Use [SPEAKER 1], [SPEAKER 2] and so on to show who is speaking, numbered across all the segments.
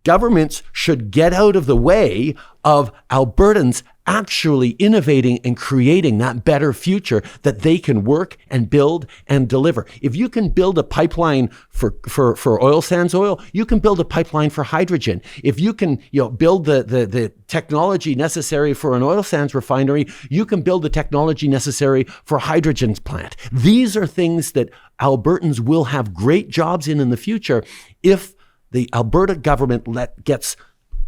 [SPEAKER 1] governments should get out of the way of Albertans actually innovating and creating that better future that they can work and build and deliver. If you can build a pipeline for oil sands oil, you can build a pipeline for hydrogen. If you can build the technology necessary for an oil sands refinery, you can build the technology necessary for a hydrogen plant. These are things that Albertans will have great jobs in the future if the Alberta government gets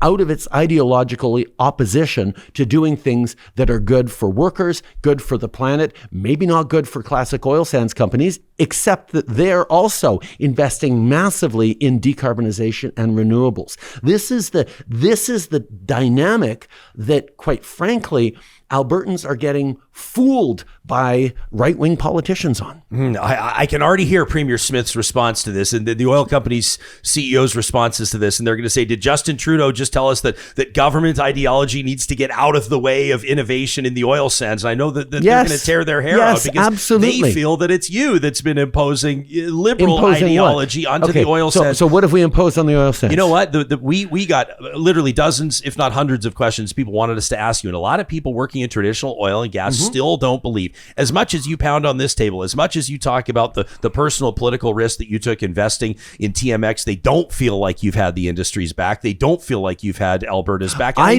[SPEAKER 1] out of its ideological opposition to doing things that are good for workers, good for the planet, maybe not good for classic oil sands companies, except that they're also investing massively in decarbonization and renewables. This is the dynamic that, quite frankly, Albertans are getting fooled by right-wing politicians on.
[SPEAKER 2] I can already hear Premier Smith's response to this and the oil companies' CEOs' responses to this. And they're going to say, did Justin Trudeau just tell us that government ideology needs to get out of the way of innovation in the oil sands? And I know that they're going to tear their hair out because
[SPEAKER 1] absolutely.
[SPEAKER 2] They feel that it's you that's been imposing liberal ideology onto the oil sands.
[SPEAKER 1] So what have we imposed on the oil sands?
[SPEAKER 2] You know what? We got literally dozens, if not hundreds of questions people wanted us to ask you. And a lot of people working in traditional oil and gas still don't believe. As much as you pound on this table, as much as you talk about the personal political risk that you took investing in TMX, they don't feel like you've had the industry's back. They don't feel like you've had Alberta's back. And I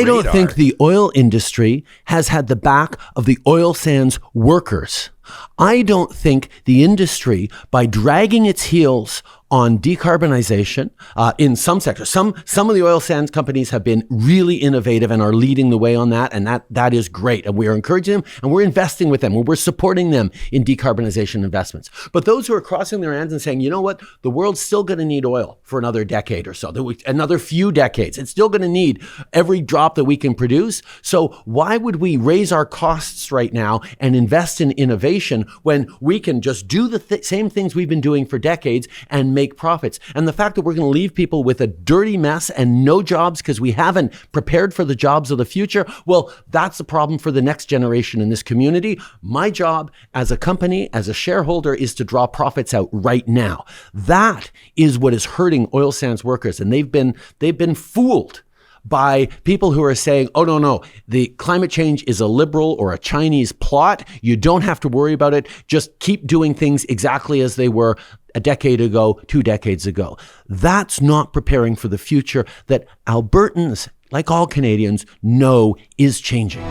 [SPEAKER 2] don't
[SPEAKER 1] think the oil industry has had the back of the oil sands workers. I don't think the industry, by dragging its heels on decarbonization in some sectors, some of the oil sands companies have been really innovative and are leading the way on that, and that is great. And we are encouraging them, and we're investing with them, and we're supporting them in decarbonization investments. But those who are crossing their hands and saying, you know what, the world's still going to need oil for another decade or so, another few decades. It's still going to need every drop that we can produce. So why would we raise our costs right now and invest in innovation when we can just do the same things we've been doing for decades and make profits? And the fact that we're going to leave people with a dirty mess and no jobs because we haven't prepared for the jobs of the future, well, that's a problem for the next generation in this community. My job as a company, as a shareholder, is to draw profits out right now. That is what is hurting oil sands workers, and they've been fooled by people who are saying, oh, no, the climate change is a liberal or a Chinese plot. You don't have to worry about it. Just keep doing things exactly as they were a decade ago, 2 decades ago. That's not preparing for the future that Albertans, like all Canadians, know is changing.